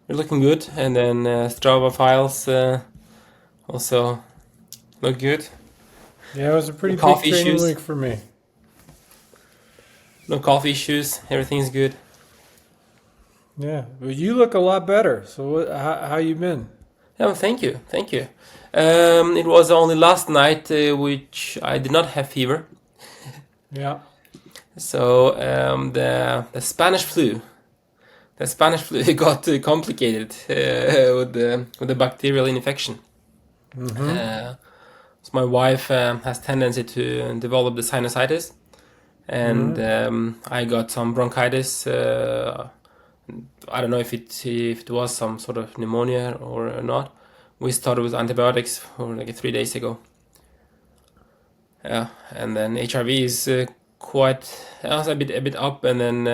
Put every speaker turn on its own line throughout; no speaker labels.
you're looking good, and then Strava files also look good.
Yeah, it was a
No
pretty big
cough
training
issues.
week for me.
No cough issues. Everything's good.
Yeah, but you look a lot better. So how you been?
Yeah, well, thank you, thank you. It was only last night which I did not have fever.
Yeah.
So the Spanish flu, got complicated with the bacterial infection.
Mm-hmm.
Uh, so my wife has tendency to develop the sinusitis, and
Mm-hmm.
I got some bronchitis. I don't know if it was some sort of pneumonia or not. We started with antibiotics for like 3 days ago. Yeah, and then HRV is quite a bit up, and then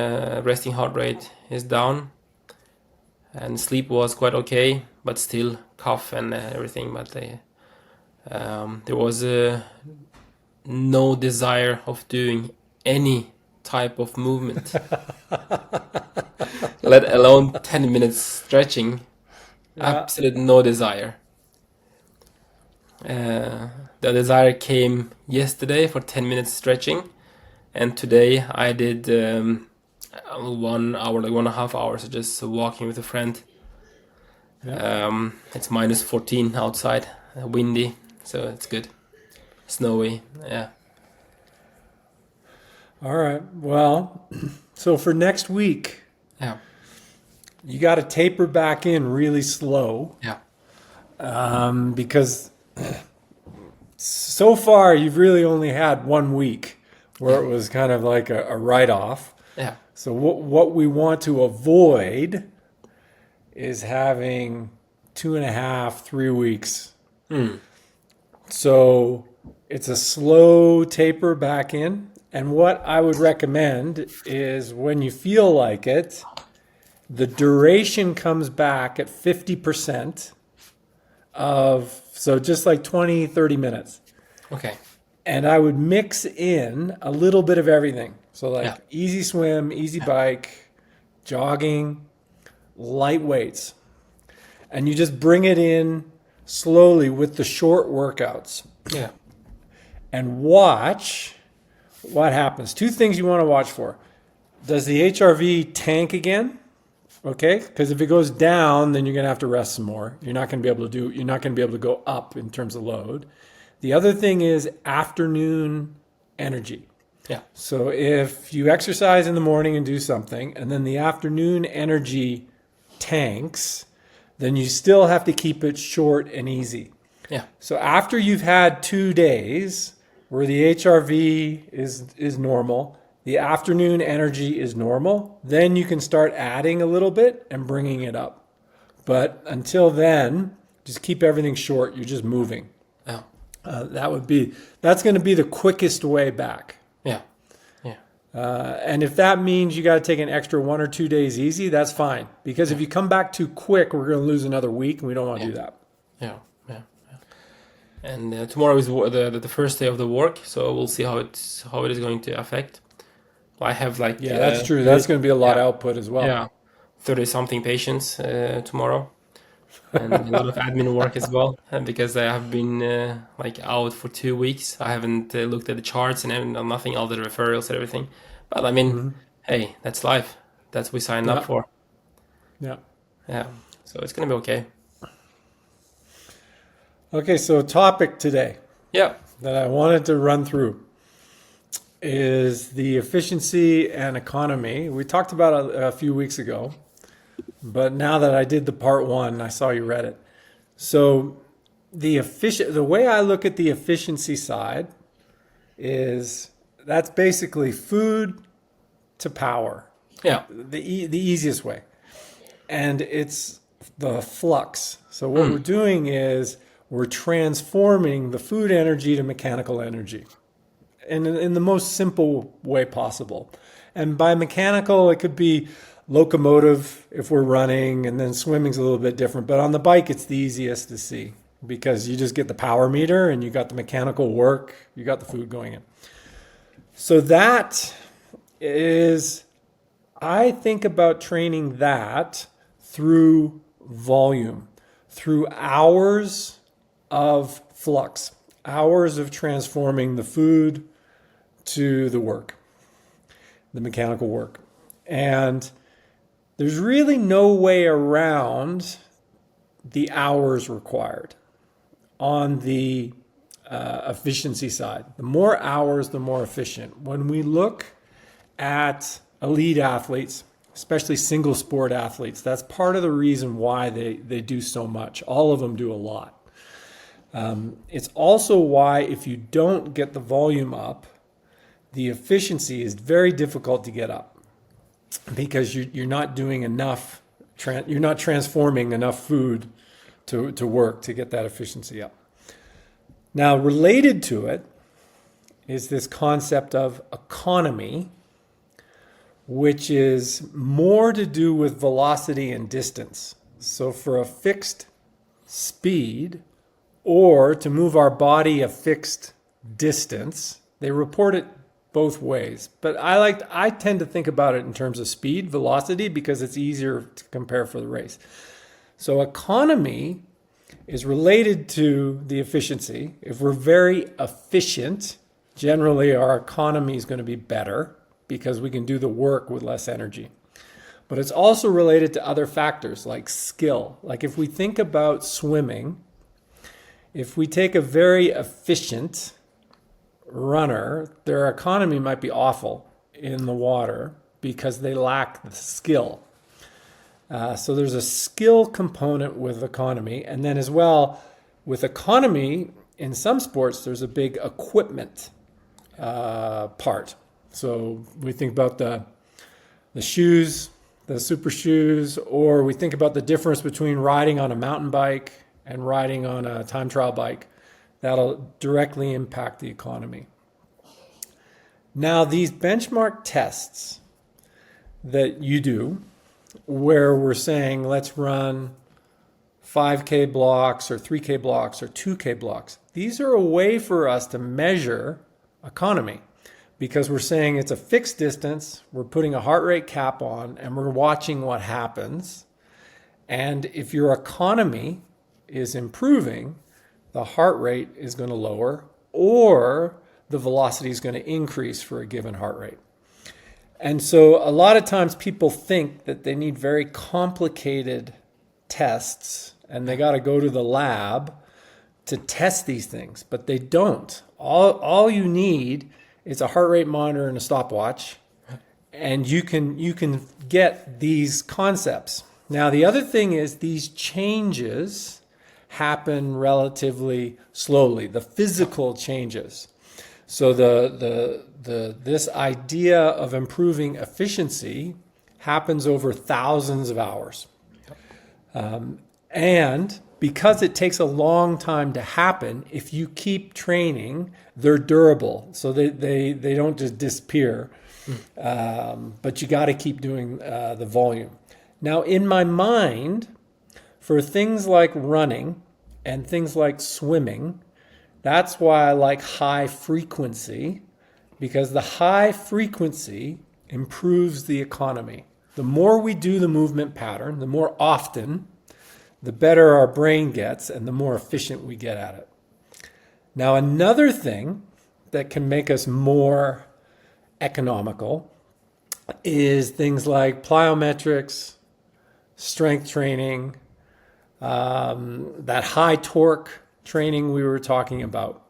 resting heart rate is down, and sleep was quite okay, but still cough and everything. But there was no desire of doing any type of movement, let alone 10 minutes stretching.
Yeah.
Absolute no desire. Uh, the desire came yesterday for 10 minutes stretching, and today I did 1 hour, like 1.5 hours, just walking with a friend.
Yeah.
It's -14 outside, windy, so it's good. Snowy, yeah.
All right. Well, so for next week,
Yeah,
you got to taper back in really slow
yeah,
because so far you've really only had 1 week where
yeah,
it was kind of like a write-off.
yeah,
So what we want to avoid is having 2.5, 3 weeks.
mm,
So it's a slow taper back in. And what I would recommend is when you feel like it, the duration comes back at 50% of, so just like 20, 30 minutes.
okay,
And I would mix in a little bit of everything. So
yeah,
like easy swim, easy bike, jogging, light weights. And you just bring it in slowly with the short workouts
yeah,
and watch what happens. Two things you want to watch for. Does the HRV tank again? Okay, because if it goes down, then you're going to have to rest some more. You're not going to be able to do. You're not going to be able to go up in terms of load. The other thing is afternoon energy.
yeah,
So if you exercise in the morning and do something, and then the afternoon energy tanks, then you still have to keep it short and easy.
yeah,
So after you've had 2 days where the HRV is normal, the afternoon energy is normal, then you can start adding a little bit and bringing it up. But until then, just keep everything short. You're just moving.
yeah,
That's going to be the quickest way back.
yeah, yeah,
And if that means you got to take an extra 1 or 2 days easy, that's fine. Because
yeah,
if you come back too quick, we're going to lose another week, and we don't want to
yeah,
do that.
yeah, yeah. And tomorrow is the first day of the work, so we'll see how it is going to affect. I have like
Yeah, that's true. That's going to be a lot
yeah,
of output as well.
yeah, 30 something patients tomorrow, and a lot of admin work as well. And because I have been like out for 2 weeks, I haven't looked at the charts and nothing, all the referrals and everything. But I mean, hey, that's life. That's what we signed up
Yeah,
for.
yeah.
Yeah, so it's gonna be okay.
Okay, so topic today
Yeah,
that I wanted to run through is the efficiency and economy. We talked about it a few weeks ago, but now that I did the part one, I saw you read it. So the way I look at the efficiency side is that's basically food to power,
yeah,
the easiest way. And it's the flux. So what we're
mm,
doing is we're transforming the food energy to mechanical energy in the most simple way possible. And by mechanical, it could be locomotive if we're running, and then swimming's a little bit different. But on the bike, it's the easiest to see because you just get the power meter and you got the mechanical work, you got the food going in. So that is, I think about training that through volume, through hours of flux, hours of transforming the food to the work, the mechanical work. And there's really no way around the hours required on the efficiency side. The more hours, the more efficient. When we look at elite athletes, especially single sport athletes, that's part of the reason why they do so much. All of them do a lot. It's also why if you don't get the volume up, the efficiency is very difficult to get up because you're not doing enough, you're not transforming enough food to work to get that efficiency up. Now, related to it is this concept of economy, which is more to do with velocity and distance. So for a fixed speed, or to move our body a fixed distance, they report it both ways. But I tend to think about it in terms of speed, velocity, because it's easier to compare for the race. So economy is related to the efficiency. If we're very efficient, generally our economy is going to be better because we can do the work with less energy. But it's also related to other factors like skill. Like if we think about swimming, if we take a very efficient runner, their economy might be awful in the water because they lack the skill. So there's a skill component with economy. And then as well, with economy, in some sports, there's a big equipment part. So we think about the shoes, the super shoes, or we think about the difference between riding on a mountain bike and riding on a time trial bike. That'll directly impact the economy. Now, these benchmark tests that you do, where we're saying, let's run 5K blocks or 3K blocks or 2K blocks, these are a way for us to measure economy because we're saying it's a fixed distance, we're putting a heart rate cap on, and we're watching what happens. And if your economy is improving, the heart rate is going to lower or the velocity is going to increase for a given heart rate. And so a lot of times people think that they need very complicated tests and they got to go to the lab to test these things, but they don't. All you need is a heart rate monitor and a stopwatch, and you can get these concepts. Now, the other thing is these changes happen relatively slowly, the physical changes. So this idea of improving efficiency happens over thousands of hours. And because it takes a long time to happen, if you keep training, they're durable. So they don't just disappear, but you got to keep doing the volume. Now, in my mind, for things like running and things like swimming, that's why I like high frequency, because the high frequency improves the economy. The more we do the movement pattern, the more often, the better our brain gets and the more efficient we get at it. Now, another thing that can make us more economical is things like plyometrics, strength training, that high torque training we were talking about.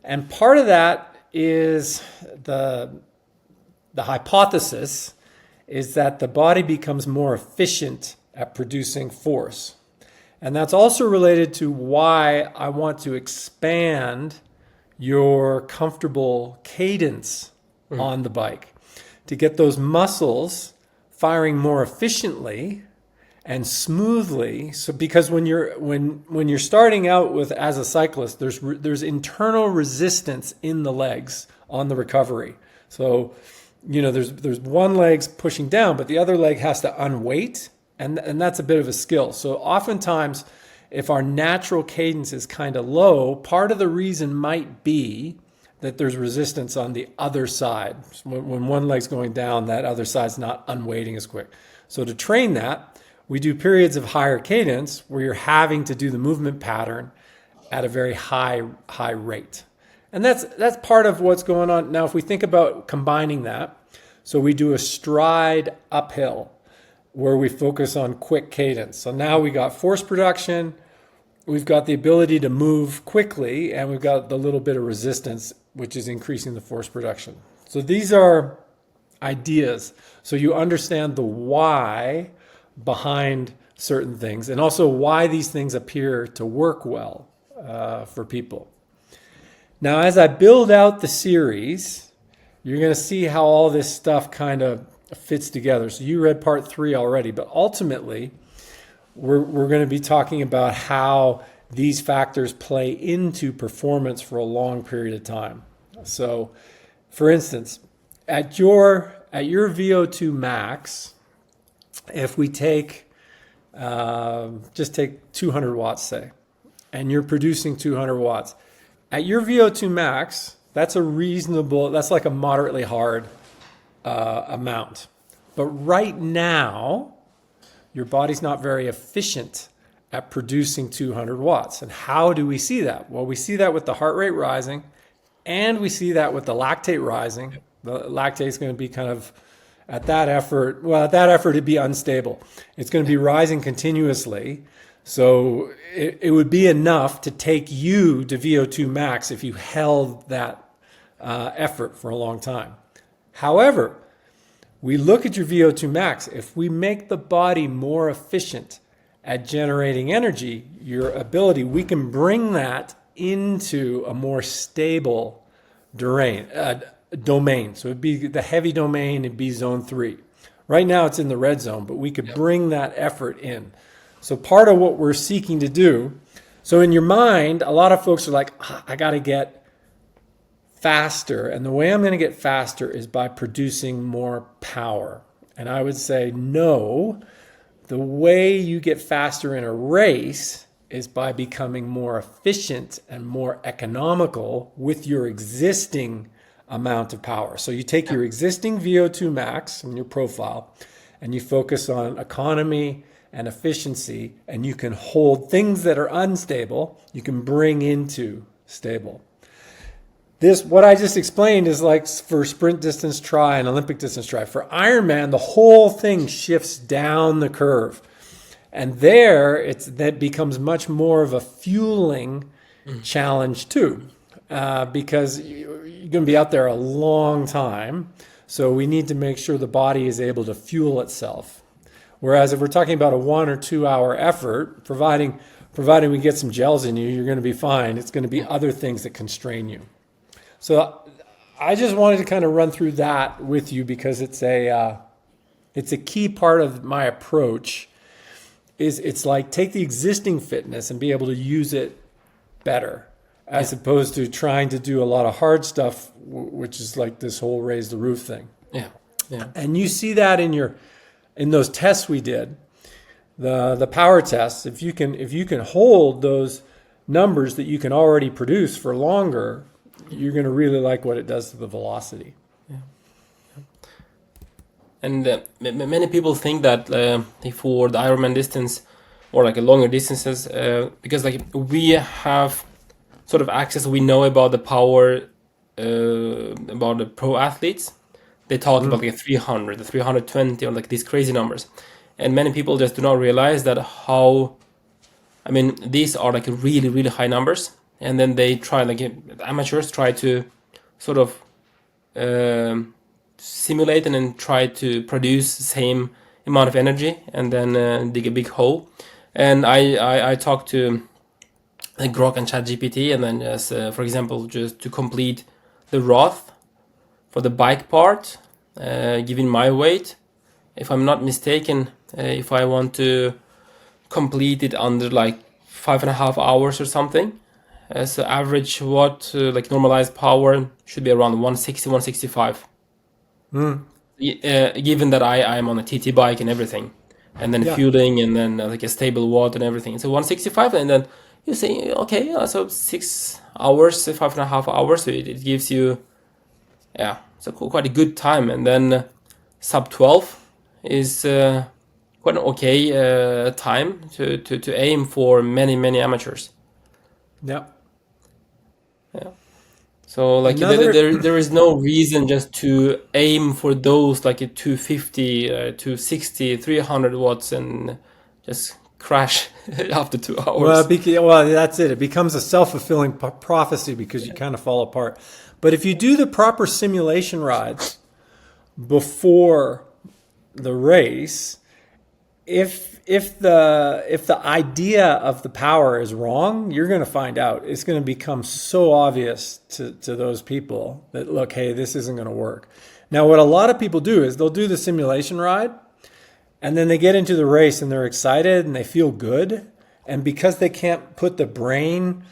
And part of that is the hypothesis is that the body becomes more efficient at producing force. And that's also related to why I want to expand your comfortable cadence on the bike, to get those muscles firing more efficiently and smoothly. So because when you're starting out with as a cyclist, there's internal resistance in the legs on the recovery. So there's one leg's pushing down, but the other leg has to unweight, and that's a bit of a skill. So oftentimes, if our natural cadence is kind of low, part of the reason might be that there's resistance on the other side. When one leg's going down, that other side's not unweighting as quick. So to train that, we do periods of higher cadence where you're having to do the movement pattern at a very high rate. And that's part of what's going on. Now, if we think about combining that, so we do a stride uphill where we focus on quick cadence. So now we got force production, we've got the ability to move quickly, and we've got the little bit of resistance, which is increasing the force production. So these are ideas. So you understand the why behind certain things and also why these things appear to work well for people. Now, as I build out the series, you're going to see how all this stuff kind of fits together. So you read part 3 already, but ultimately we're going to be talking about how these factors play into performance for a long period of time. So, for instance, at your VO2 max, if we just take 200 watts, say, and you're producing 200 watts, at your VO2 max, that's like a moderately hard amount. But right now, your body's not very efficient at producing 200 watts. And how do we see that? Well, we see that with the heart rate rising, and we see that with the lactate rising. The lactate is going to be kind of at that effort, it'd be unstable. It's going to be rising continuously. So it would be enough to take you to VO2 max if you held that effort for a long time. However, we look at your VO2 max. If we make the body more efficient at generating energy, we can bring that into a more stable domain. So it'd be the heavy domain, it'd be zone 3. Right now it's in the red zone, but we could bring that effort in. So part of what we're seeking to do, so in your mind, a lot of folks are like, I got to get faster. And the way I'm going to get faster is by producing more power. And I would say, no, the way you get faster in a race is by becoming more efficient and more economical with your existing amount of power. So you take your existing VO2 max in your profile and you focus on economy and efficiency, and you can hold things that are unstable, you can bring into stable. What I just explained is like for sprint distance try and Olympic distance try. For Ironman, the whole thing shifts down the curve. And that becomes much more of a fueling challenge too, because you're going to be out there a long time. So we need to make sure the body is able to fuel itself. Whereas if we're talking about a 1 or 2 hour effort, providing we get some gels in you, you're going to be fine. It's going to be other things that constrain you. So I just wanted to kind of run through that with you because it's a key part of my approach. It's like take the existing fitness and be able to use it better, as opposed to trying to do a lot of hard stuff, which is like this whole raise the roof thing.
Yeah.
And you see that in those tests we did, the power tests. If you can hold those numbers that you can already produce for longer, you're going to really like what it does to the velocity.
Yeah. And many people think that for the Ironman distance or like a longer distances, because like we have sort of access, we know about the power about the pro athletes. They talk about like a 300, the 320, or like these crazy numbers. And many people just do not realize that these are like really, really high numbers. And then they try, like amateurs try to sort of simulate and then try to produce the same amount of energy and then dig a big hole. And I talked to Grok and ChatGPT, and then just, for example, just to complete the Roth for the bike part, given my weight, if I'm not mistaken, if I want to complete it under like 5.5 hours or something, so average like normalized power should be around 160, 165. Given that I am on a TT bike and everything, and then fueling and then like a stable watt and everything. So 165, and then you say, okay, so 6 hours, 5.5 hours, so it gives you, so quite a good time. And then sub 12 is quite an okay time to aim for many amateurs.
Yeah.
Yeah. So like
Another,
there is no reason just to aim for those like a 250, 260, 300 watts and just crash after 2 hours.
well, that's it. It becomes a self-fulfilling prophecy because you kind of fall apart. But if you do the proper simulation rides before the race, if the idea of the power is wrong, you're going to find out. It's going to become so obvious to those people that, look, hey, this isn't going to work. Now, what a lot of people do is they'll do the simulation ride, and then they get into the race and they're excited and they feel good. And because they can't put the brain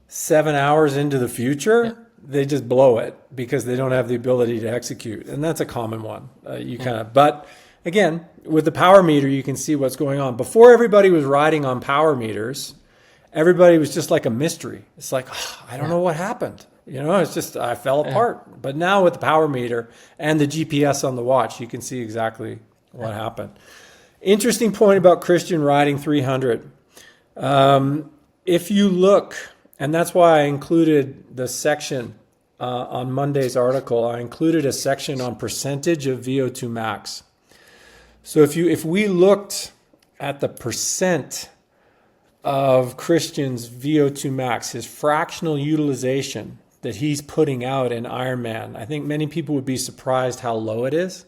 7 hours into the future, they just blow it because they don't have the ability to execute. And that's a common one. But again, with the power meter, you can see what's going on. Before everybody was riding on power meters, everybody was just like a mystery. It's like, I don't know what happened. It's just, I fell apart. But now with the power meter and the GPS on the watch, you can see exactly what happened. Interesting point about Christian riding 300. If you look, and that's why I included the section on Monday's article, I included a section on percentage of VO2 max. So if we looked at the percent of Christian's VO2 max, his fractional utilization that he's putting out in Ironman, I think many people would be surprised how low it is.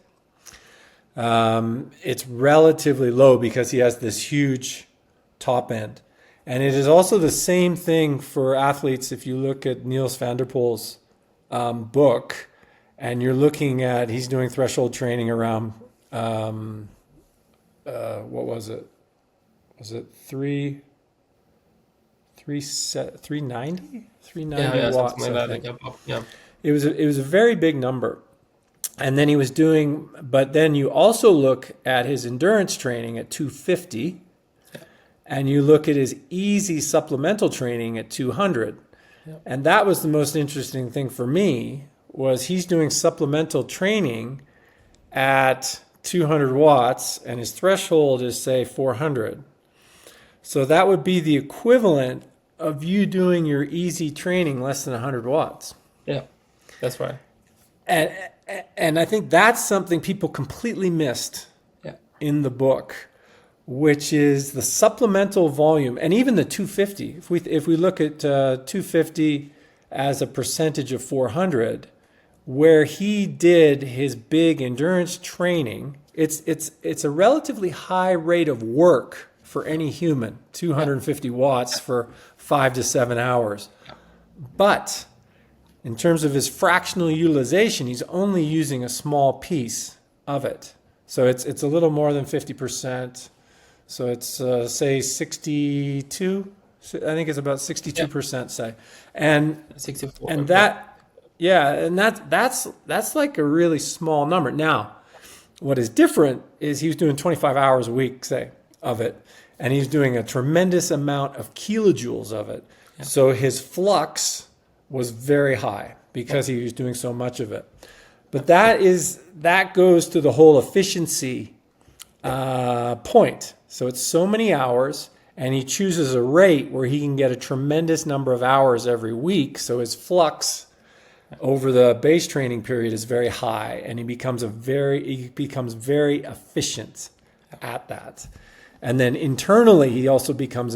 It's relatively low because he has this huge top end. And it is also the same thing for athletes. If you look at Niels van der Poel's book, and you're looking at, he's doing threshold training around, what was it? Was it 390? 390 watts,
Something like
I think.
that. Yeah.
It was a very big number. And then he was doing, but then you also look at his endurance training at 250, and you look at his easy supplemental training at 200. And that was the most interesting thing for me, was he's doing supplemental training at 200 watts, and his threshold is, say, 400. So that would be the equivalent of you doing your easy training less than 100 watts.
Yeah, that's right.
And I think that's something people completely missed in the book, which is the supplemental volume, and even the 250. If we look at 250 as a percentage of 400, where he did his big endurance training, it's a relatively high rate of work for any human, 250 watts for 5 to 7 hours. But in terms of his fractional utilization, he's only using a small piece of it. So it's a little more than 50%. So it's say 62. I think it's about 62%, say, and
64.
And that's like a really small number. Now, what is different is he was doing 25 hours a week, say, of it, and he's doing a tremendous amount of kilojoules of it. So his flux was very high because he was doing so much of it. But that goes to the whole efficiency point. So it's so many hours, and he chooses a rate where he can get a tremendous number of hours every week. So his flux over the base training period is very high, and he becomes very efficient at that. And then internally, he also becomes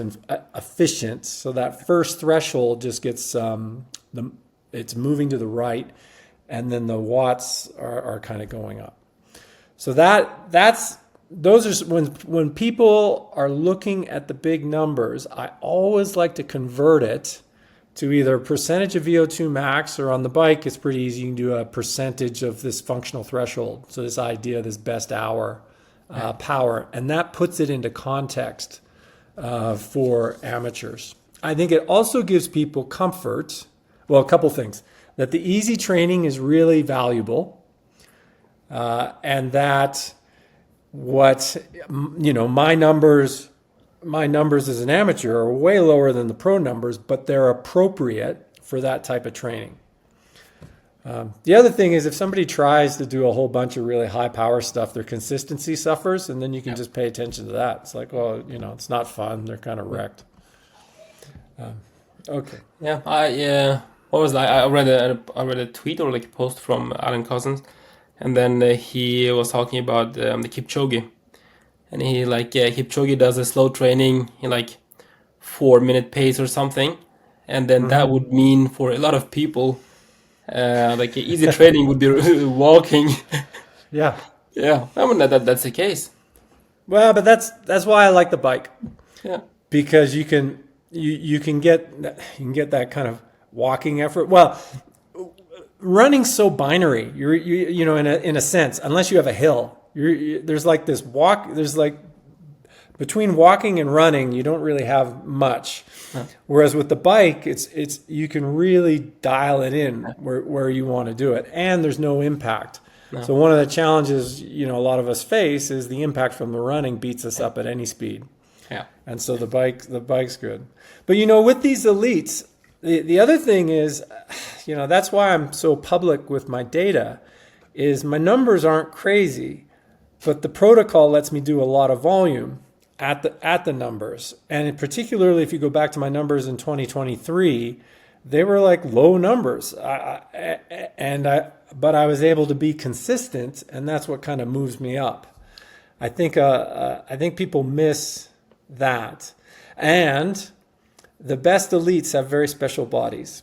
efficient. So that first threshold just gets it's moving to the right, and then the watts are kind of going up. So those are when people are looking at the big numbers. I always like to convert it to either a percentage of VO2 max, or on the bike, it's pretty easy. You can do a percentage of this functional threshold. So this idea, this best hour power, and that puts it into context for amateurs. I think it also gives people comfort. Well, a couple things: that the easy training is really valuable, and that my numbers as an amateur are way lower than the pro numbers, but they're appropriate for that type of training. The other thing is if somebody tries to do a whole bunch of really high power stuff, their consistency suffers, and then you can just pay attention to that. It's like, well, it's not fun. They're kind of wrecked. Okay.
Yeah, what was that? I read a tweet or like a post from Alan Cousins, and then he was talking about the Kipchoge, and he Kipchoge does a slow training in like 4 minute pace or something, and then that would mean for a lot of people, like easy training would be walking.
Yeah.
Yeah, I mean that's the case.
Well, but that's why I like the bike,
Yeah,
because you can get that kind of walking effort. Well, running's so binary. You in a sense, unless you have a hill, there's like this walk. There's like between walking and running, you don't really have much.
No.
Whereas with the bike, it's you can really dial it in where you want to do it, and there's no impact.
No.
So one of the challenges a lot of us face is the impact from the running beats us up at any speed.
yeah,
And so the bike's good. But with these elites, the other thing is, that's why I'm so public with my data, is my numbers aren't crazy, but the protocol lets me do a lot of volume at the numbers. And particularly if you go back to my numbers in 2023, they were like low numbers. But I was able to be consistent, and that's what kind of moves me up. I think people miss that. And the best elites have very special bodies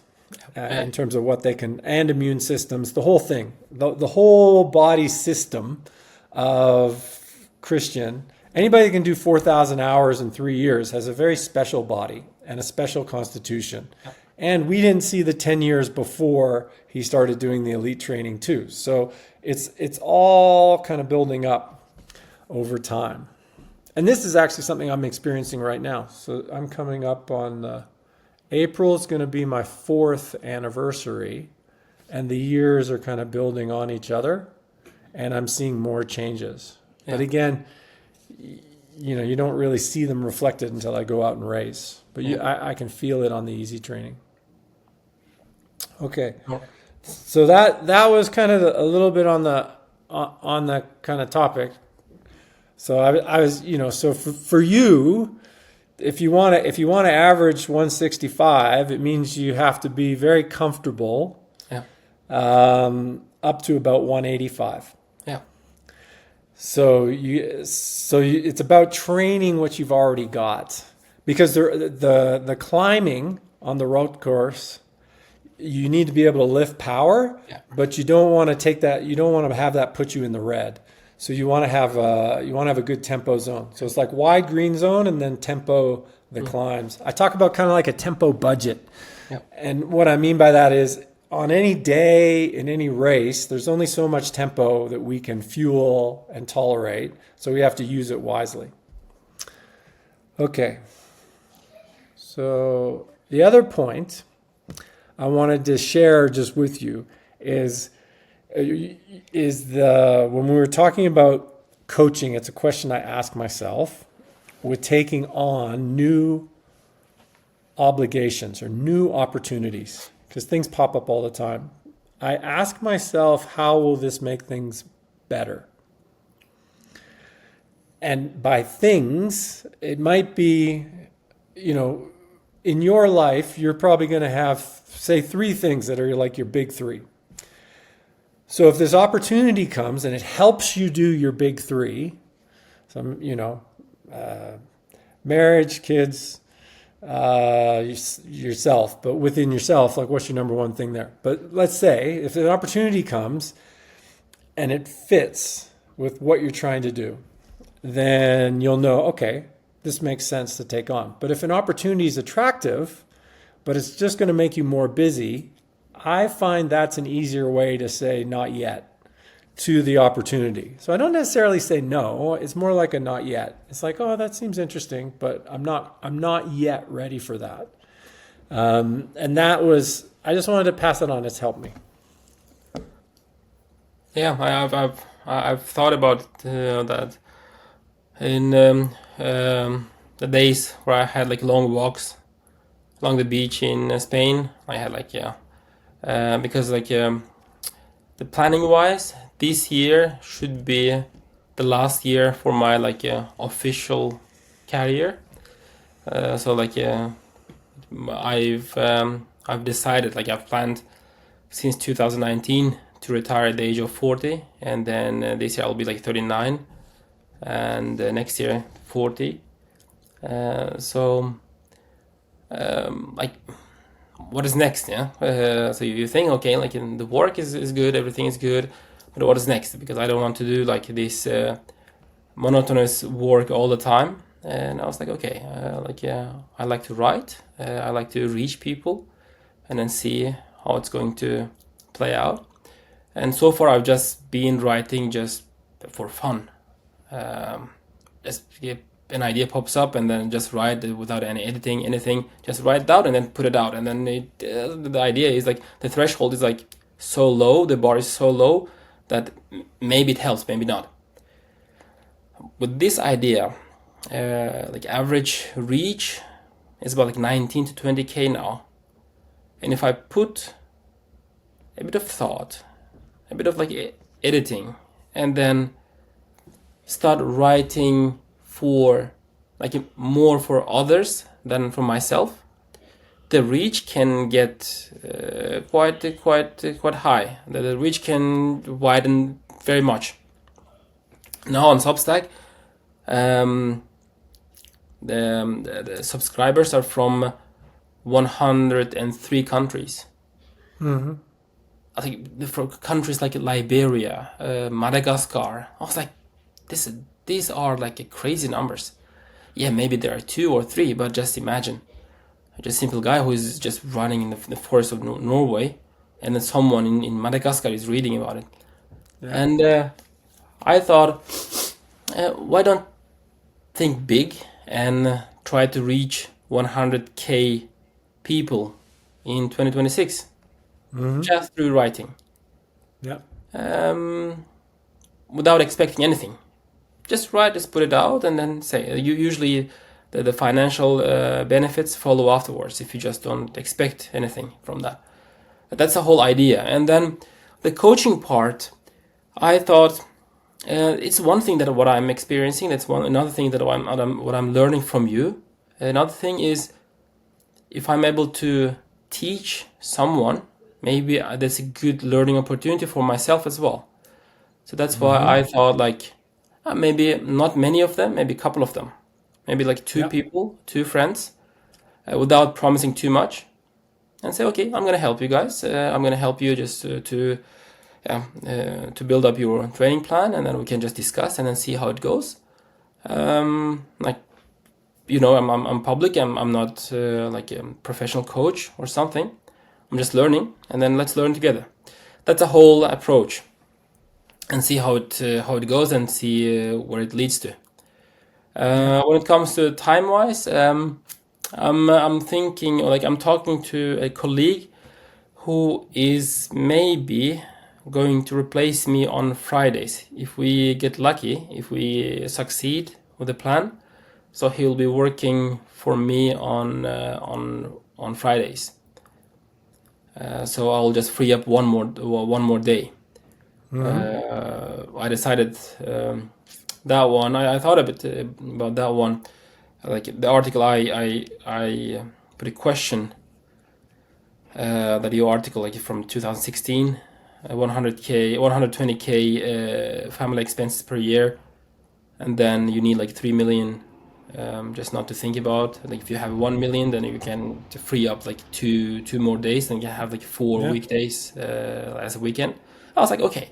in terms of what they can, and immune systems, the whole thing, the whole body system of Christian. Anybody that can do 4,000 hours in 3 years has a very special body and a special constitution. And we didn't see the 10 years before he started doing the elite training too. So it's all kind of building up over time. And this is actually something I'm experiencing right now. So I'm coming up on April is going to be my 4th anniversary, and the years are kind of building on each other, and I'm seeing more changes. Yeah. But again, you don't really see them reflected until I go out and race. But I can feel it on the easy training. Okay, so that was kind of a little bit on the kind of topic. So I was, so for you, if you want to average 165, it means you have to be very comfortable, up to about 185.
yeah,
So it's about training what you've already got, because the climbing on the road course, you need to be able to lift power, but you don't want to take that. You don't want to have that put you in the red. So you want to have a good tempo zone. So it's like wide green zone and then tempo the climbs. I talk about kind of like a tempo budget. And what I mean by that is on any day in any race, there's only so much tempo that we can fuel and tolerate. So we have to use it wisely. Okay. So the other point I wanted to share just with you is when we were talking about coaching, it's a question I ask myself with taking on new obligations or new opportunities, because things pop up all the time. I ask myself, how will this make things better? And by things, it might be, in your life, you're probably going to have, say, 3 things that are like your big 3. So if this opportunity comes and it helps you do your big 3, marriage, kids, yourself, but within yourself, like what's your number 1 thing there? But let's say if an opportunity comes and it fits with what you're trying to do, then you'll know, okay, this makes sense to take on. But if an opportunity is attractive, but it's just going to make you more busy, I find that's an easier way to say not yet to the opportunity. So I don't necessarily say no. It's more like a not yet. It's like, oh, that seems interesting, but I'm not yet ready for that. And that was, I just wanted to pass it on. It's helped me.
Yeah, I've thought about that in the days where I had like long walks along the beach in Spain. I had like because the planning wise, this year should be the last year for my like official career. So like I've decided, like I've planned since 2019 to retire at the age of 40, and then this year I'll be like 39, and next year 40. So like what is next? Yeah. So you think, okay, like the work is good, everything is good, but what is next? Because I don't want to do like this monotonous work all the time. And I was like, okay, like I like to write, I like to reach people, and then see how it's going to play out. And so far, I've just been writing just for fun. Just an idea pops up, and then just write it without any editing, anything. Just write it out and then put it out. And then the idea is like the threshold is like so low, the bar is so low that maybe it helps, maybe not. With this idea, like average reach is about like 19 to 20K now. And if I put a bit of thought, a bit of like editing, and then start writing for like more for others than for myself, the reach can get quite high. The reach can widen very much. Now on Substack, the subscribers are from 103 countries. I think from countries like Liberia, Madagascar. I was like, these are like crazy numbers. Yeah, maybe there are 2 or 3, but just imagine, just a simple guy who is just running in the forest of Norway, and then someone in Madagascar is reading about it. Yeah. And I thought, why don't think big and try to reach 100K people in 2026 just through writing.
Yeah.
Without expecting anything. Just write, just put it out, and then say. Usually the financial benefits follow afterwards if you just don't expect anything from that. But that's the whole idea. And then the coaching part, I thought it's one thing that what I'm experiencing. That's another thing that what I'm learning from you. Another thing is if I'm able to teach someone, maybe that's a good learning opportunity for myself as well. So that's why I thought like maybe not many of them, maybe a couple of them, maybe like 2 people, 2 friends, without promising too much, and say, okay, I'm gonna help you guys. I'm gonna help you just to build up your training plan, and then we can just discuss and then see how it goes. Like, you know, I'm public. I'm not like a professional coach or something. I'm just learning, and then let's learn together. That's a whole approach, and see how it goes, and see where it leads to. When it comes to time wise, I'm thinking, like I'm talking to a colleague who is maybe going to replace me on Fridays if we get lucky, if we succeed with the plan. So he'll be working for me on Fridays. So I'll just free up one more day. I decided that one. I thought a bit about that one. Like the article, I put a question. That your article, like from 2016, 120K family expenses per year, and then you need like 3 million. Just not to think about. Like if you have 1 million, then you can free up like two more days, and you have like 4 weekdays as a weekend. I was like, okay,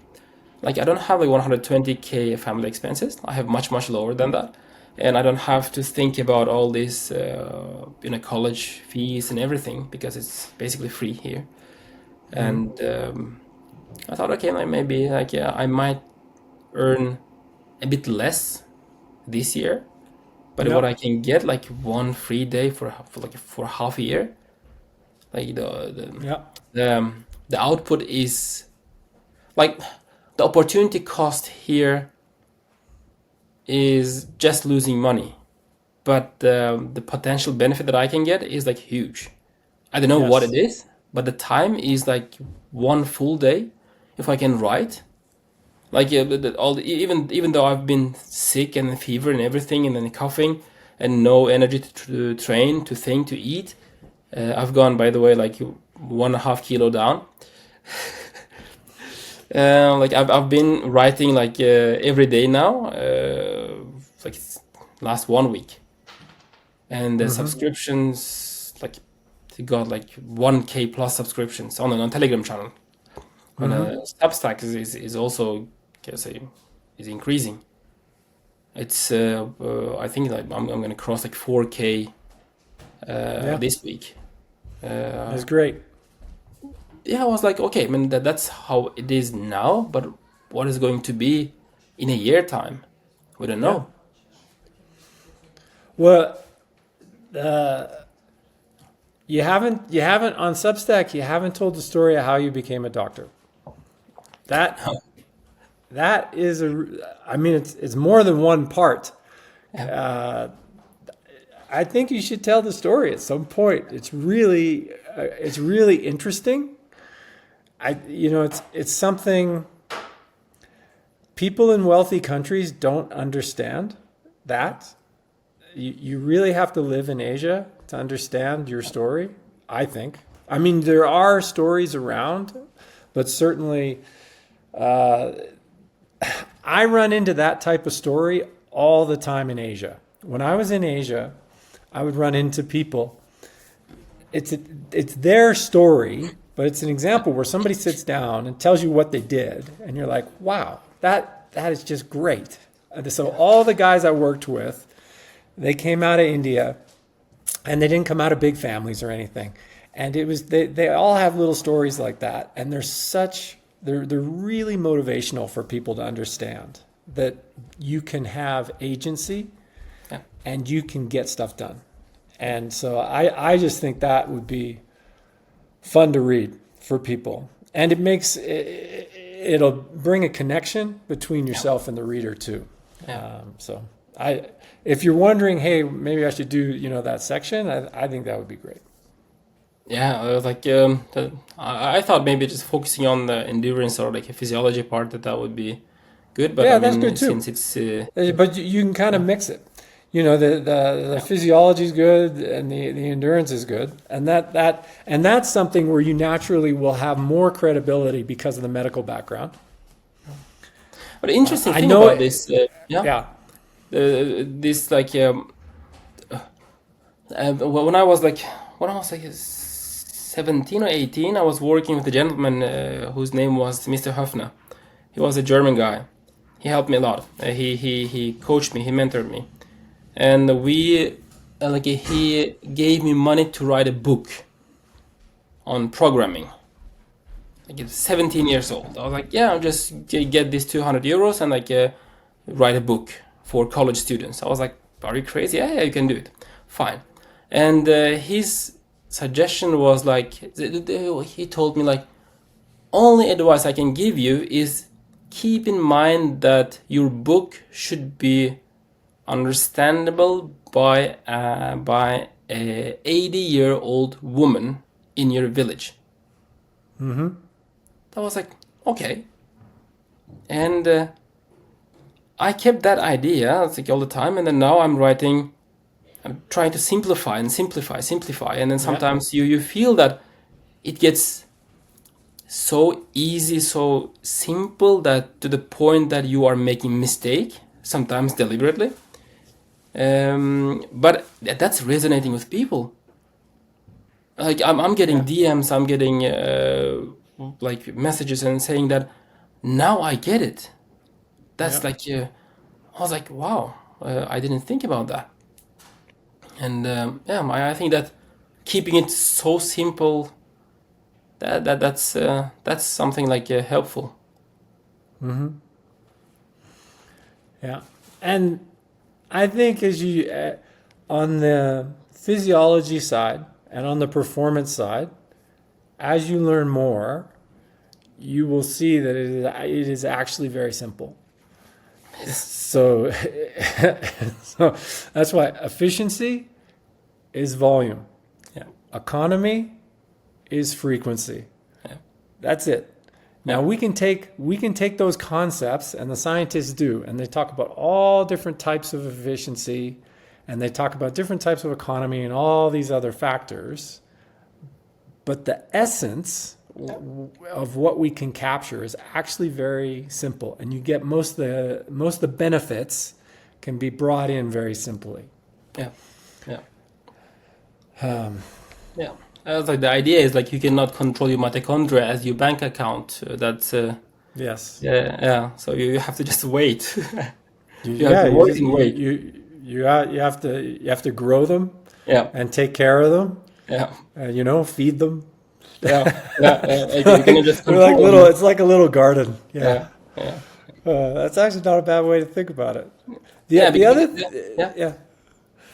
like I don't have like 120K family expenses. I have much lower than that, and I don't have to think about all this, college fees and everything, because it's basically free here. And I thought, okay, like maybe like I might earn a bit less this year. But what I can get, like 1 free day for half a year, like the output is like the opportunity cost here is just losing money, but the potential benefit that I can get is like huge. I don't know what it is, but the time is like 1 full day if I can write. Like even though I've been sick and fever and everything, and then coughing and no energy to train, to think, to eat, I've gone, by the way, like 1.5 kilo down. Like I've been writing like every day now, like last 1 week, and the subscriptions, like it got like 1K plus subscriptions on Telegram channel. And Substack is also, can say, is increasing. It's I think like I'm gonna cross like 4K this week.
That's great.
Yeah, I was like, okay, I mean that's how it is now, but what is going to be in a year time? We don't know.
Well, you haven't on Substack. You haven't told the story of how you became a doctor. That is I mean, it's more than one part. I think you should tell the story at some point. It's really interesting. It's something people in wealthy countries don't understand. That you really have to live in Asia to understand your story, I think. I mean, there are stories around, but certainly I run into that type of story all the time in Asia. When I was in Asia, I would run into people. It's their story, but it's an example where somebody sits down and tells you what they did, and you're like, wow, that is just great. So all the guys I worked with, they came out of India, and they didn't come out of big families or anything. And it was they all have little stories like that, and they're really motivational for people to understand that you can have agency and you can get stuff done. And so I just think that would be fun to read for people. And it'll bring a connection between yourself and the reader too. If you're wondering, hey, maybe I should do, that section, I think that would be great.
Yeah, I thought maybe just focusing on the endurance or like a physiology part that would be good. But
yeah, that's good too.
Since it's
but you can kind of mix it. The physiology is good and the endurance is good, and that's something where you naturally will have more credibility because of the medical background.
But the interesting thing about this, this like when I was like 17 or 18, I was working with a gentleman whose name was Mr. Höfner. He was a German guy. He helped me a lot. He coached me. He mentored me, and he gave me money to write a book on programming. Like, it's 17 years old. I was like, yeah, I'll just get this 200 euros and write a book for college students. I was like, are you crazy? Yeah, you can do it. Fine. And his suggestion was like, he told me like, only advice I can give you is keep in mind that your book should be understandable by a 80-year-old woman in your village. I was like, okay. And I kept that idea all the time, and then now I'm trying to simplify, and then sometimes you feel that it gets so easy, so simple, that to the point that you are making mistake, sometimes deliberately. But that's resonating with people. Like I'm getting DMs, I'm getting messages and saying that now I get it. That's I was like, wow, I didn't think about that. And I think that keeping it so simple, that's something helpful.
Yeah, and I think as you on the physiology side and on the performance side, as you learn more, you will see that it is actually very simple. So that's why efficiency is volume. Economy is frequency. That's it. Now we can take those concepts, and the scientists do, and they talk about all different types of efficiency, and they talk about different types of economy and all these other factors. But the essence of what we can capture is actually very simple, and you get most of the benefits can be brought in very simply.
Yeah, yeah, yeah. Like the idea is like you cannot control your mitochondria as your bank account. That's
Yes.
yeah. So you have to just wait.
You have to grow them.
Yeah.
And take care of them.
Yeah.
Feed them.
Yeah. You can just
They're like
control them.
it's like a little garden.
Yeah.
That's actually not a bad way to think about it.
Yeah.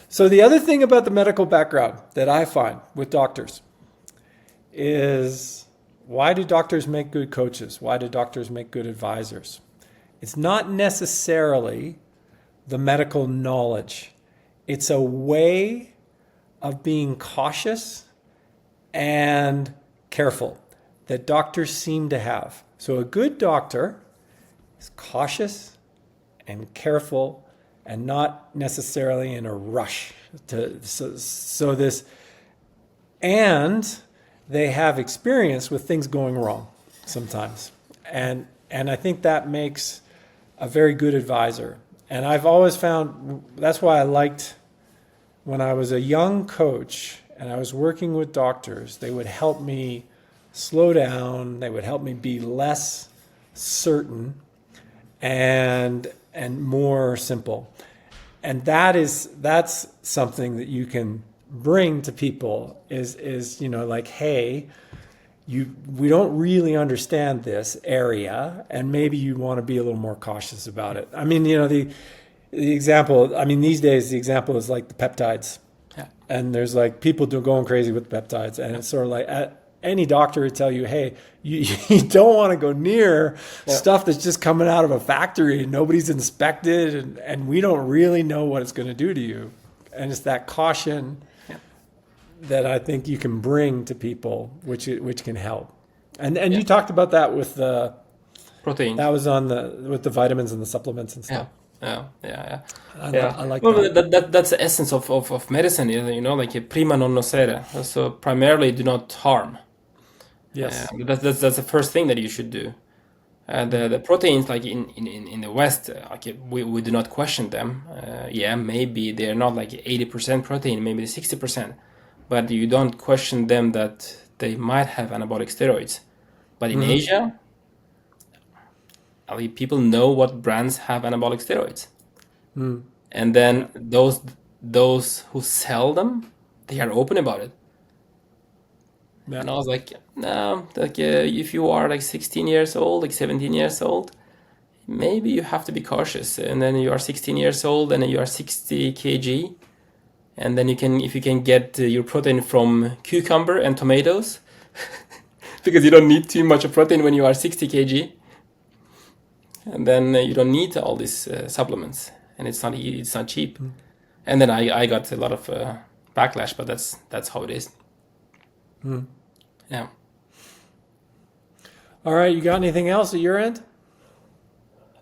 So the other thing about the medical background that I find with doctors is, why do doctors make good coaches? Why do doctors make good advisors? It's not necessarily the medical knowledge. It's a way of being cautious and careful that doctors seem to have. So a good doctor is cautious and careful and not necessarily in a rush and they have experience with things going wrong sometimes. And I think that makes a very good advisor. And I've always found, that's why I liked when I was a young coach and I was working with doctors, they would help me slow down, they would help me be less certain and more simple. And that's something that you can bring to people is like, hey, we don't really understand this area, and maybe you want to be a little more cautious about it. I mean, the example, these days the example is like the peptides.
Yeah.
And there's like people going crazy with peptides, and it's sort of like any doctor would tell you, hey, you don't want to go near stuff that's just coming out of a factory and nobody's inspected, and we don't really know what it's going to do to you. And it's that caution that I think you can bring to people, which can help. And you talked about that with the
protein.
That was with the vitamins and the supplements and stuff.
Yeah.
I like
that. That's the essence of medicine, like prima non nocere. So primarily do not harm.
Yes.
That's the first thing that you should do. The proteins, like in the West, we do not question them. Maybe they're not like 80% protein, maybe 60%, but you don't question them that they might have anabolic steroids. But in Asia, people know what brands have anabolic steroids, and then those who sell them, they are open about it. Yeah. And I was like, no, if you are like 16 years old, like 17 years old, maybe you have to be cautious. And then you are 16 years old and you are 60 kg. And then if you can get your protein from cucumber and tomatoes, because you don't need too much of protein when you are 60 kg. And then you don't need all these supplements, and it's not cheap. And then I got a lot of backlash, but that's how it is. Yeah.
All right, you got anything else at your end?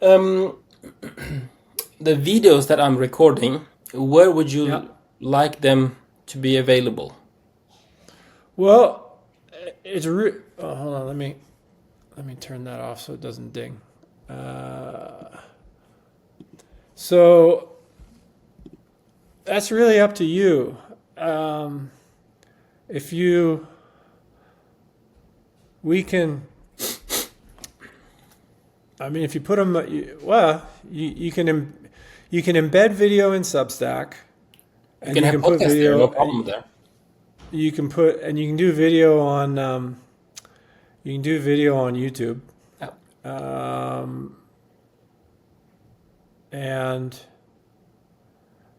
The videos that I'm recording, where would you like them to be available?
Well, it's hold on. Let me turn that off so it doesn't ding. So that's really up to you. If you put them, you can embed video in Substack,
and you can put video. No problem there.
You can do video on YouTube. And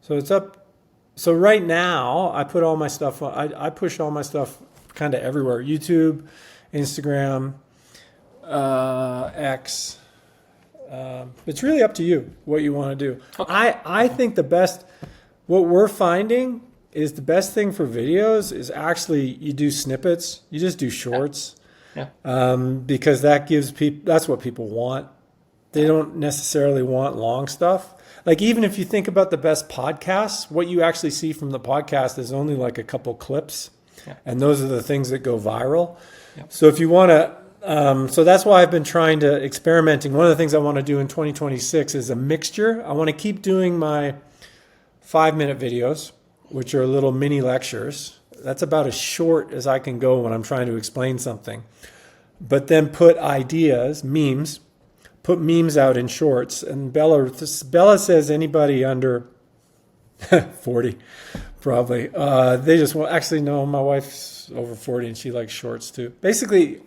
so it's up. So right now, I put all my stuff. I push all my stuff kind of everywhere: YouTube, Instagram, X. It's really up to you what you want to do. Okay. I think what we're finding is the best thing for videos is actually you do snippets. You just do shorts.
Yeah.
because that gives people, that's what people want. They don't necessarily want long stuff. Like, even if you think about the best podcasts, what you actually see from the podcast is only like a couple clips.
Yeah.
And those are the things that go viral.
Yeah.
So if you want to, so that's why I've been trying to experimenting. One of the things I want to do in 2026 is a mixture. I want to keep doing my 5-minute videos, which are little mini lectures. That's about as short as I can go when I'm trying to explain something. But then put ideas, memes, put memes out in shorts. And Bella says anybody under 40, probably. They just want, actually, no, my wife's over 40 and she likes shorts too. Basically,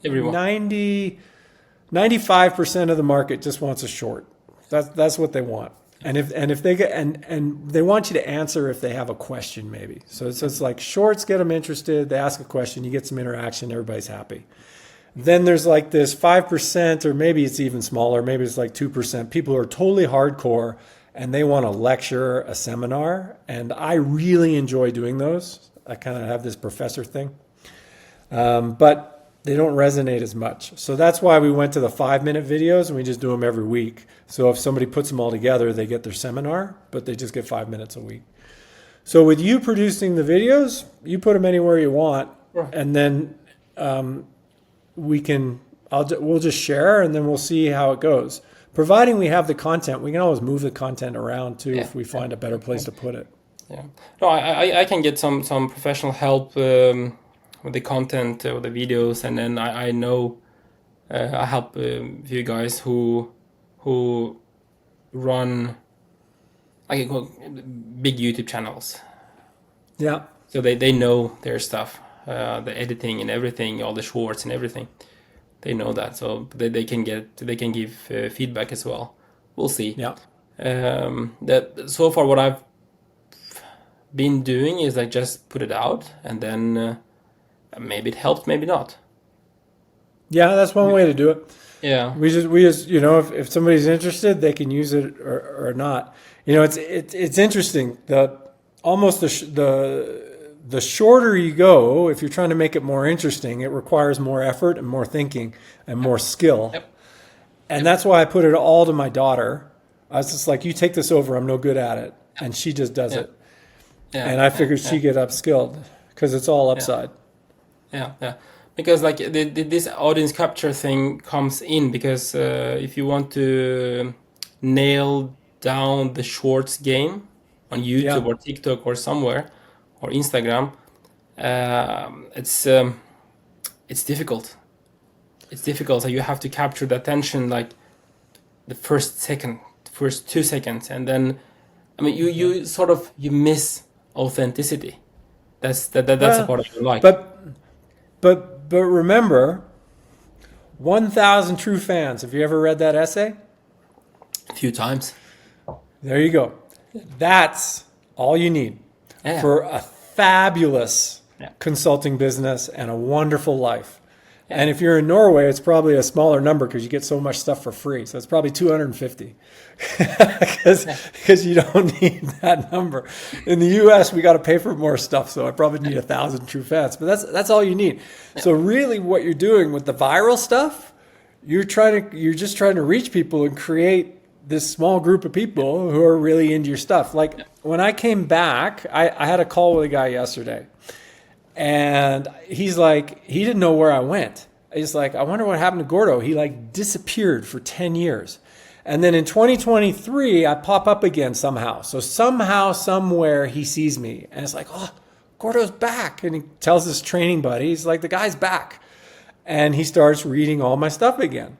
Everyone.
95% of the market just wants a short. That's what they want. And if they get, and they want you to answer if they have a question, maybe. So it's like shorts get them interested. They ask a question, you get some interaction, everybody's happy. Then there's like this 5%, or maybe it's even smaller, maybe it's like 2%. People who are totally hardcore and they want a lecture, a seminar. And I really enjoy doing those. I kind of have this professor thing. But they don't resonate as much. So that's why we went to the 5-minute videos and we just do them every week. So if somebody puts them all together, they get their seminar, but they just get 5 minutes a week. So with you producing the videos, you put them anywhere you want.
Right.
And then we'll just share and then we'll see how it goes. Providing we have the content, we can always move the content around too if we find a better place to put it.
Yeah. No, I can get some professional help with the content or the videos, and then I know I help a few guys who run like big YouTube channels.
Yeah.
So they know their stuff, the editing and everything, all the shorts and everything. They know that, so they can give feedback as well. We'll see.
Yeah.
That so far what I've been doing is like just put it out, and then maybe it helps, maybe not.
Yeah, that's one way to do it.
Yeah.
We just if somebody's interested, they can use it or not. It's interesting. The shorter you go, if you're trying to make it more interesting, it requires more effort and more thinking and more skill.
Yep.
And that's why I put it all to my daughter. I was just like, you take this over, I'm no good at it. And she just does it.
Yeah.
And I figured she'd get upskilled because it's all upside.
Yeah. Because like this audience capture thing comes in because if you want to nail down the shorts game on YouTube or TikTok or somewhere or Instagram, it's difficult. It's difficult. So you have to capture the attention like the first 2 seconds, and then you sort of miss authenticity. That's a part of your life.
But remember, 1,000 true fans. Have you ever read that essay?
A few times.
There you go. That's all you need for a fabulous consulting business and a wonderful life. And if you're in Norway, it's probably a smaller number because you get so much stuff for free. So it's probably 250 because you don't need that number. In the U.S., we got to pay for more stuff. So I probably need 1,000 true fans. But that's all you need. So really what you're doing with the viral stuff, you're just trying to reach people and create this small group of people who are really into your stuff. Like when I came back, I had a call with a guy yesterday. And he's like, he didn't know where I went. He's like, I wonder what happened to Gordo. He like disappeared for 10 years. And then in 2023, I pop up again somehow. So somehow, somewhere he sees me and it's like, oh, Gordo's back. And he tells his training buddy, he's like, the guy's back. And he starts reading all my stuff again.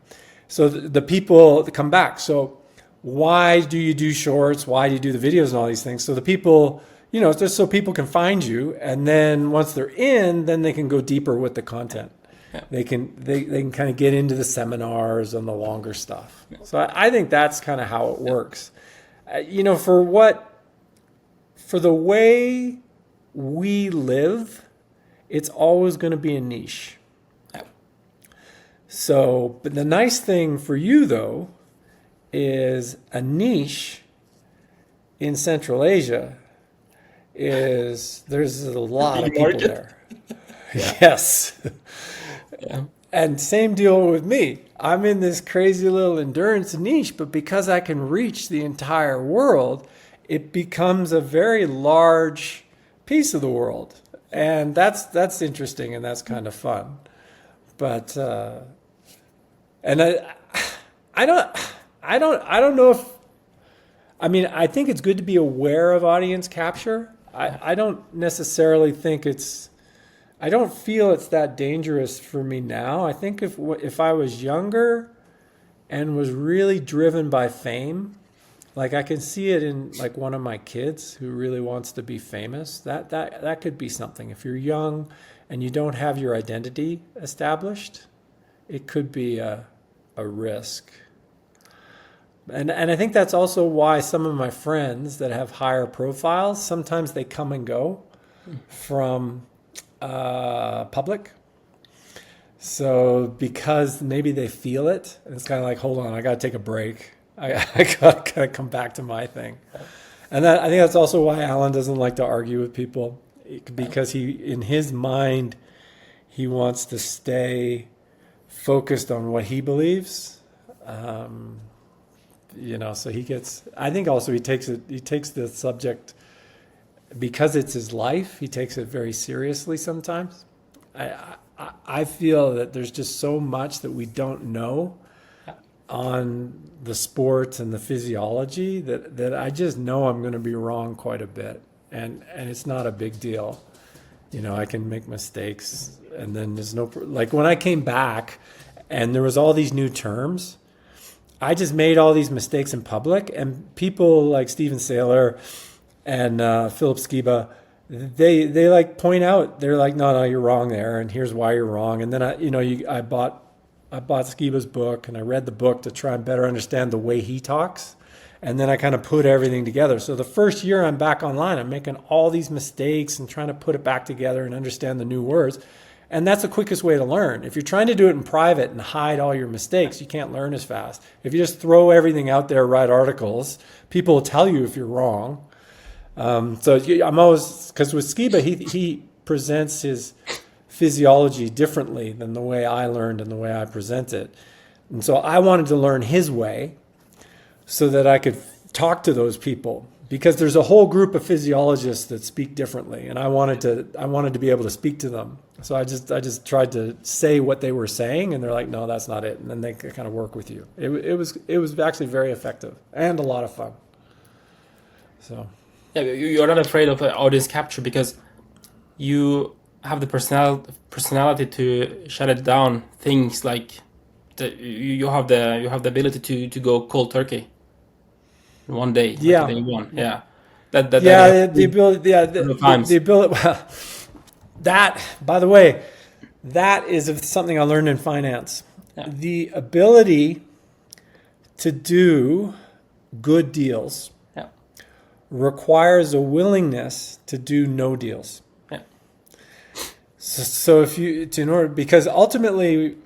So the people that come back. So why do you do shorts? Why do you do the videos and all these things? So the people, just so people can find you, and then once they're in, then they can go deeper with the content. Yeah. They can kind of get into the seminars and the longer stuff. Yeah. So I think that's kind of how it works. For the way we live, it's always going to be a niche. Yeah. So, but the nice thing for you though is a niche in Central Asia. There's a lot of people there. Yes.
Yeah.
And same deal with me. I'm in this crazy little endurance niche, but because I can reach the entire world, it becomes a very large piece of the world. And that's interesting and that's kind of fun. But and I don't I don't know if I mean I think it's good to be aware of audience capture. I don't necessarily think I don't feel it's that dangerous for me now. I think if I was younger and was really driven by fame, like I can see it in like one of my kids who really wants to be famous. That could be something. If you're young and you don't have your identity established, it could be a risk. And I think that's also why some of my friends that have higher profiles, sometimes they come and go from public. So because maybe they feel it, and it's kind of like, hold on, I got to take a break. I got to come back to my thing. And I think that's also why Alan doesn't like to argue with people, because in his mind, he wants to stay focused on what he believes. So I think also he takes the subject, because it's his life, he takes it very seriously sometimes. I feel that there's just so much that we don't know on the sports and the physiology that I just know I'm going to be wrong quite a bit. And it's not a big deal. I can make mistakes, and then there's like when I came back and there was all these new terms, I just made all these mistakes in public, and people like Steven Saylor and Philip Skiba, they like point out, they're like, no, you're wrong there, and here's why you're wrong. And then I bought Skiba's book, and I read the book to try and better understand the way he talks, and then I kind of put everything together. So the first year I'm back online, I'm making all these mistakes and trying to put it back together and understand the new words. And that's the quickest way to learn. If you're trying to do it in private and hide all your mistakes, you can't learn as fast. If you just throw everything out there, write articles, people will tell you if you're wrong. So I'm always, because with Skiba, he presents his physiology differently than the way I learned and the way I present it. And so I wanted to learn his way so that I could talk to those people, because there's a whole group of physiologists that speak differently, and I wanted to be able to speak to them. So I just tried to say what they were saying, and they're like, no, that's not it. And then they kind of work with you. It was actually very effective and a lot of fun. So
Yeah, you're not afraid of audience capture because you have the personality to shut it down. Things like you have the ability to go cold turkey in one day.
Yeah.
Like day one. Yeah.
The ability. Yeah, the ability. Well, that, by the way, that is something I learned in finance.
Yeah.
The ability to do good deals requires a willingness to do no deals.
Yeah.
So because ultimately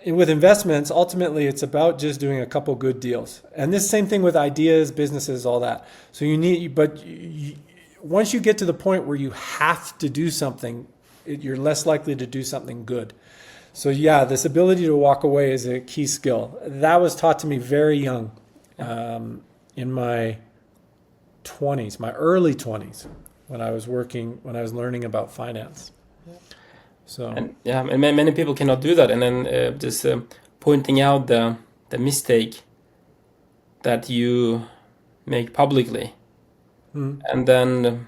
with investments, it's about just doing a couple good deals. And this same thing with ideas, businesses, all that. So once you get to the point where you have to do something, you're less likely to do something good. So yeah, this ability to walk away is a key skill. That was taught to me very young, in my 20s, my early 20s, when I was learning about finance. So
and many people cannot do that, and then just pointing out the mistake that you make publicly, and then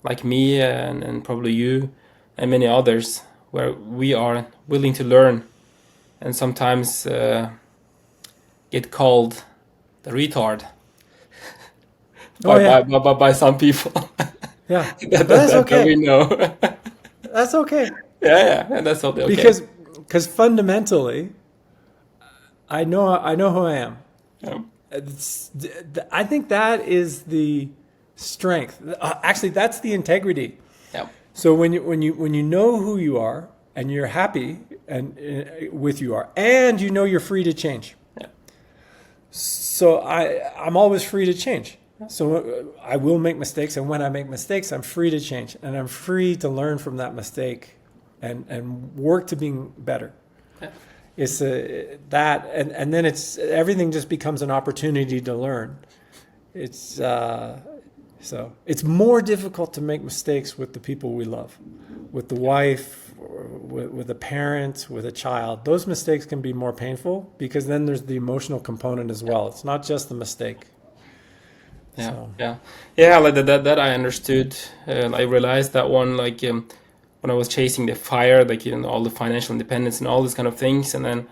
like me and probably you and many others, where we are willing to learn, and sometimes get called the retard by some people.
Yeah,
that's okay. That we know.
That's okay.
Yeah, that's totally okay.
Because fundamentally, I know who I am.
Yeah.
I think that is the strength. Actually, that's the integrity.
Yeah.
So when you know who you are and you're happy and with you are, and you know you're free to change.
Yeah.
So I'm always free to change. So I will make mistakes, and when I make mistakes, I'm free to change, and I'm free to learn from that mistake and work to being better. It's that, and then it's everything just becomes an opportunity to learn. It's so it's more difficult to make mistakes with the people we love, with the wife, or with a parent, with a child. Those mistakes can be more painful because then there's the emotional component as well. It's not just the mistake.
Yeah,
So.
yeah. Like that I understood. I realized that one, like when I was chasing the fire, like all the financial independence and all these kind of things, and then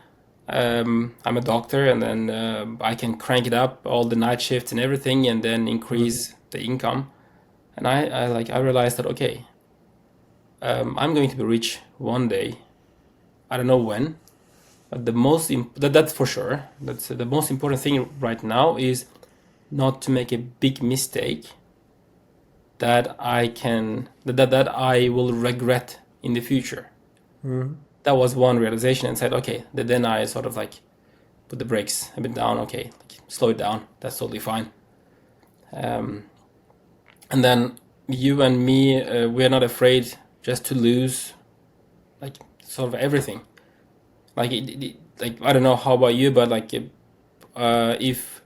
I'm a doctor, and then I can crank it up, all the night shifts and everything, and then increase the income. And I realized that okay, I'm going to be rich one day. I don't know when, but that's for sure. That's the most important thing right now is not to make a big mistake that I will regret in the future. That was one realization, and said, okay, then I sort of like put the brakes a bit down. Okay, like, slow it down. That's totally fine. And then you and me, we're not afraid just to lose, like sort of everything. Like like I don't know how about you, but like if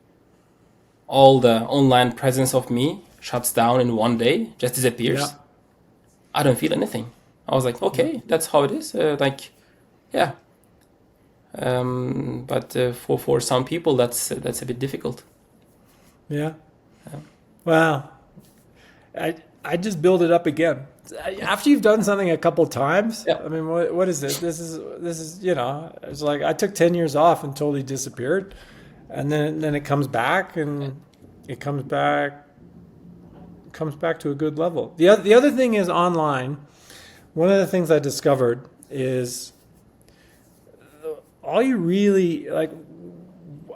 all the online presence of me shuts down in one day, just disappears,
Yeah.
I don't feel anything. I was like, okay, that's how it is. Like, yeah. But for some people, that's a bit difficult.
Yeah. Wow. I just build it up again. After you've done something a couple times,
Yeah.
I mean, what is it? This is it's like I took 10 years off and totally disappeared, and then it comes back, and it comes back to a good level. The other thing is online. One of the things I discovered is all you really like.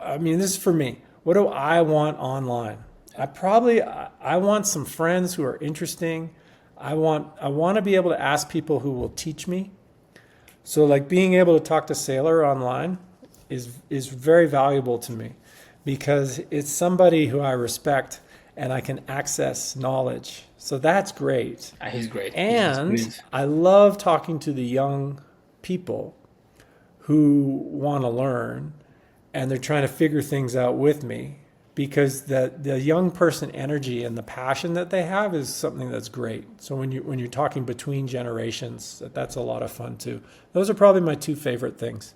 I mean, this is for me. What do I want online? I want some friends who are interesting. I want to be able to ask people who will teach me. So like being able to talk to Sailor online is very valuable to me because it's somebody who I respect and I can access knowledge. So that's great.
He's great.
And
He's
I love talking to the young people who want to learn and they're trying to figure things out with me because the young person energy and the passion that they have is something that's great. So when you're talking between generations, that's a lot of fun too. Those are probably my two favorite things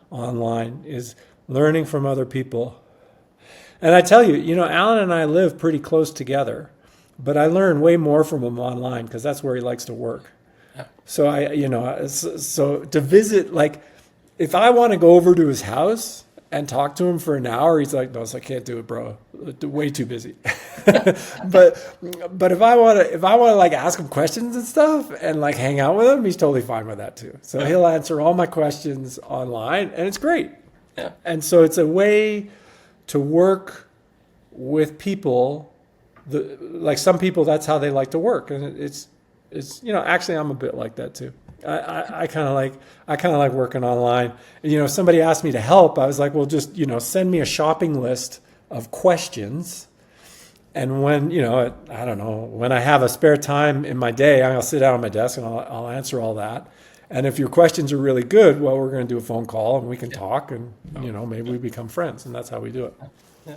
online is learning from other people. And I tell you, Alan and I live pretty close together, but I learn way more from him online because that's where he likes to work.
Yeah.
So so to visit, like if I want to go over to his house and talk to him for an hour, he's like, no, I can't do it, bro. Way too busy. but if I want to like ask him questions and stuff and like hang out with him, he's totally fine with that too. So he'll answer all my questions online and it's great.
Yeah.
And so it's a way to work with people. Like some people, that's how they like to work. And it's actually I'm a bit like that too. I kind of like working online. And, if somebody asked me to help, I was like, well, just, send me a shopping list of questions. And when, I don't know, when I have a spare time in my day, I'll sit down at my desk and I'll answer all that. And if your questions are really good, well, we're going to do a phone call and we can talk and, maybe we become friends. And that's how we do it.
Yeah.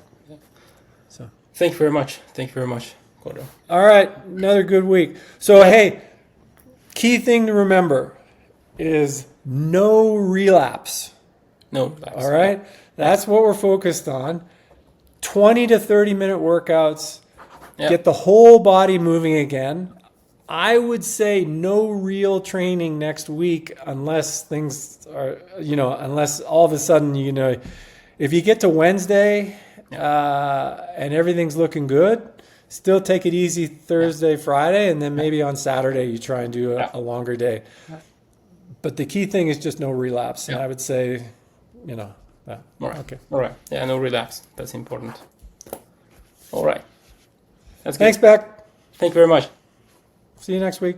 So
Thank you very much. Thank you very much, Gordo.
all right, another good week. So, hey, key thing to remember is no relapse.
No.
All right? That's what we're focused on. 20 to 30 minute workouts.
Yeah.
Get the whole body moving again. I would say no real training next week unless things are, unless all of a sudden, if you get to Wednesday and everything's looking good, still take it easy Thursday, Friday, and then maybe on Saturday you try and do a longer day. But the key thing is just no relapse. And I would say, that.
All right.
Okay.
All right. Yeah, no relapse. That's important. All right. That's good.
Thanks, Beck.
Thank you very much.
See you next week.